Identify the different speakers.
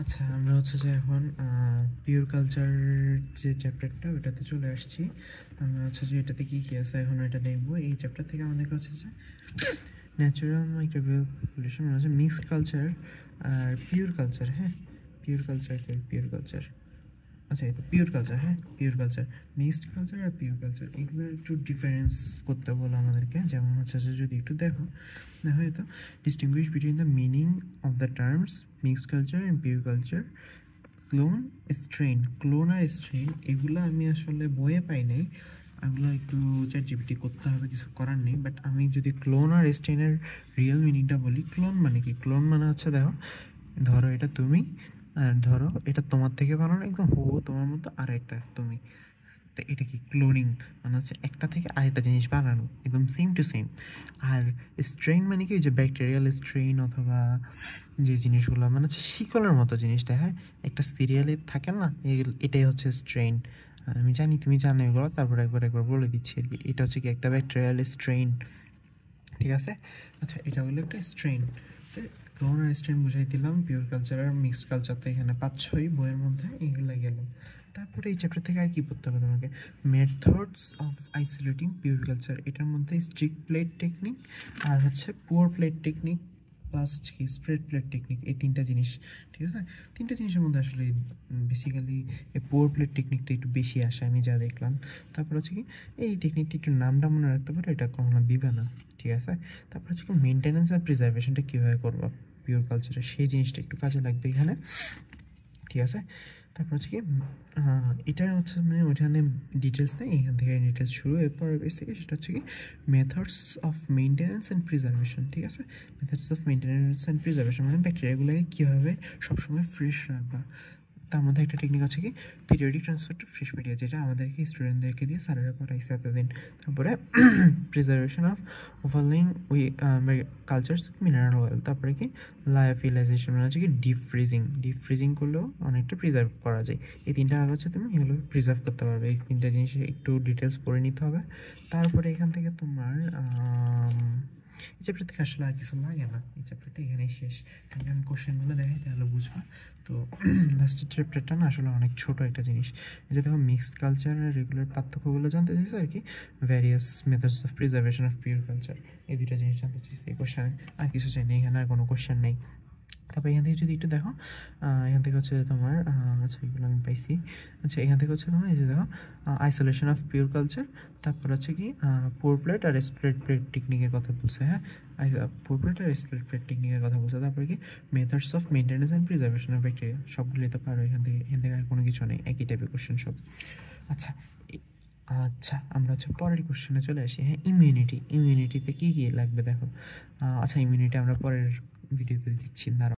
Speaker 1: আচ্ছা, আমরা হচ্ছে যে এখন পিওর কালচার যে চ্যাপ্টারটা ওটাতে চলে আসছি। আমরা হচ্ছে যে এটাতে কী কী আছে এখন এটা দেখবো। এই চ্যাপ্টার থেকে আমাদেরকে হচ্ছে যে ন্যাচারাল মাইক্রোবিয়াল পপুলেশন মানে হচ্ছে মিক্সড কালচার আর পিওর কালচার। হ্যাঁ, পিওর কালচার পিওর কালচার, আচ্ছা এটা পিওর কালচার। হ্যাঁ, পিওর কালচার, মিক্সড কালচার আর পিওর কালচার এগুলোর একটু ডিফারেন্স করতে বলো আমাদেরকে। যেমন হচ্ছে যে যদি একটু দেখো হয়তো distinguish between the meaning of the terms mixed culture and pure culture, clone, strain. Clone আর স্ট্রেন এগুলো আমি আসলে বইয়ে পাই নাই, এগুলো একটু চ্যাটজিপিটি করতে হবে, কিছু করার নেই। বাট আমি যদি ক্লোন আর স্ট্রেনের রিয়েল মিনিংটা বলি, ক্লোন মানে কি? ক্লোন মানে হচ্ছে দেখো, ধরো এটা তুমি আর ধরো এটা তোমার থেকে বানানো একদম হুবহু তোমার মতো আর একটা তুমি, তো এটা কি ক্লোনিং মানে হচ্ছে একটা থেকে আরেকটা জিনিস বানানো একদম সেম টু সেম। আর স্ট্রেইন মানে কি, যে ব্যাকটেরিয়াল স্ট্রেইন অথবা যে জিনিসগুলো মানে হচ্ছে শিকলের মতো জিনিসটা, হ্যাঁ একটা সিরিয়ালে থাকে না, এটাই হচ্ছে স্ট্রেইন। আমি জানি তুমি জানো এগুলো, তারপর একবার বলে দিচ্ছি আর কি। এটা হচ্ছে কি একটা ব্যাকটেরিয়াল স্ট্রেইন, ঠিক আছে? আচ্ছা, এটা হলো একটা স্ট্রেইন। ক্লোন আর স্ট্রেন বুঝাই দিলাম। পিওর কালচার আর মিক্সড কালচার তো এখানে পাচ্ছই বইয়ের মধ্যে, এইগুলো গেল। তারপরে এই চ্যাপ্টার থেকে আর কি পড়তে হবে তোমাকে? Methods of isolating pure culture, এটার মধ্যে স্ট্রিক্ট প্লেট টেকনিক আর হচ্ছে পুয়ার প্লেট টেকনিক প্লাস হচ্ছে কি স্প্রেড প্লেট টেকনিক, এই তিনটা জিনিস, ঠিক আছে? তিনটা জিনিসের মধ্যে আসলে বেসিক্যালি এই পুয়ার প্লেট টেকনিকটা একটু বেশি আসে আমি যা দেখলাম। তারপর হচ্ছে কি এই টেকনিকটা একটু নামটা মনে রাখতে পারো, এটা কখনো দিবে না, ঠিক আছে? তারপর হচ্ছে কি মেনটেন্যান্স আর প্রিজার্ভেশনটা কীভাবে করবো পিওর কালচারে, সেই জিনিসটা একটু কাজে লাগবে এখানে, ঠিক আছে? তারপর হচ্ছে কি এটা হচ্ছে মানে ওইখানে ডিটেলস নেই, এখান থেকে ডিটেলস শুরু, এরপর বেস থেকে সেটা হচ্ছে কি methods of maintenance and preservation, ঠিক আছে? Methods of maintenance and preservation মানে ব্যাকটেরিয়াগুলোকে কীভাবে সবসময় ফ্রেশ রাখবা। তার মধ্যে একটা টেকনিক হচ্ছে কি periodic transfer to fresh media, যেটা আমাদেরকে স্টুডেন্টদেরকে দিয়ে স্যারেরা করাইছে এতদিন। তারপরে preservation of overlaying cultures mineral oil. তারপরে কি লায়োফিলাইজেশন মানে হচ্ছে কি ডিপ ফ্রিজিং। ডিপ ফ্রিজিং করলেও অনেকটা প্রিজার্ভ করা যায়। এই তিনটা ভাগ হচ্ছে তুমি এগুলো প্রিজার্ভ করতে পারবে। এই তিনটা জিনিস একটু ডিটেলস পড়ে নিতে হবে। তারপরে এখান থেকে তোমার এই চ্যাপ্টার থেকে আসলে আর কিছু লাগে না, এই চ্যাপ্টারটা এখানেই শেষ। আমি কোশ্চেনগুলো দেখাই তাহলে বুঝবা। তো লাস্টের চ্যাপ্টারটা না আসলে অনেক ছোটো একটা জিনিস, যে দেখো মিক্সড কালচার আর রেগুলার পার্থক্যগুলো জানতে চাইছে আর কি, various methods of preservation of pure culture, এই দুইটা জিনিস জানতে চাইছে এই কোশ্চেনে, আর কিছু চাই না, এখানে আর কোনো কোশ্চেন নেই। তারপর এখান থেকে যদি একটু দেখো, এখান থেকে হচ্ছে তোমার আচ্ছা এগুলো আমি পাইছি। আচ্ছা এখান থেকে হচ্ছে তোমার এই যে দেখো আইসোলেশন অফ পিওর কালচার, তারপর হচ্ছে কি পোর প্লেট আর স্প্রেড প্লেট টেকনিকের কথা বলছে। হ্যাঁ, পোর প্লেট আর স্প্রেড প্লেট টেকনিকের কথা বলছে। তারপরে কি methods of maintenance and preservation of bacteria, সবগুলোই তো পারো এখান থেকে আর কোনো কিছু নেই, একই টাইপের কোশ্চেন সব। আচ্ছা আচ্ছা, আমরা হচ্ছে পরের কোশ্চেনে চলে আসি। হ্যাঁ, ইমিউনিটিতে কী কী লাগবে দেখো। আচ্ছা ইমিউনিটি আমরা পরের ভিডিওতে দিচ্ছি, দাঁড়াও।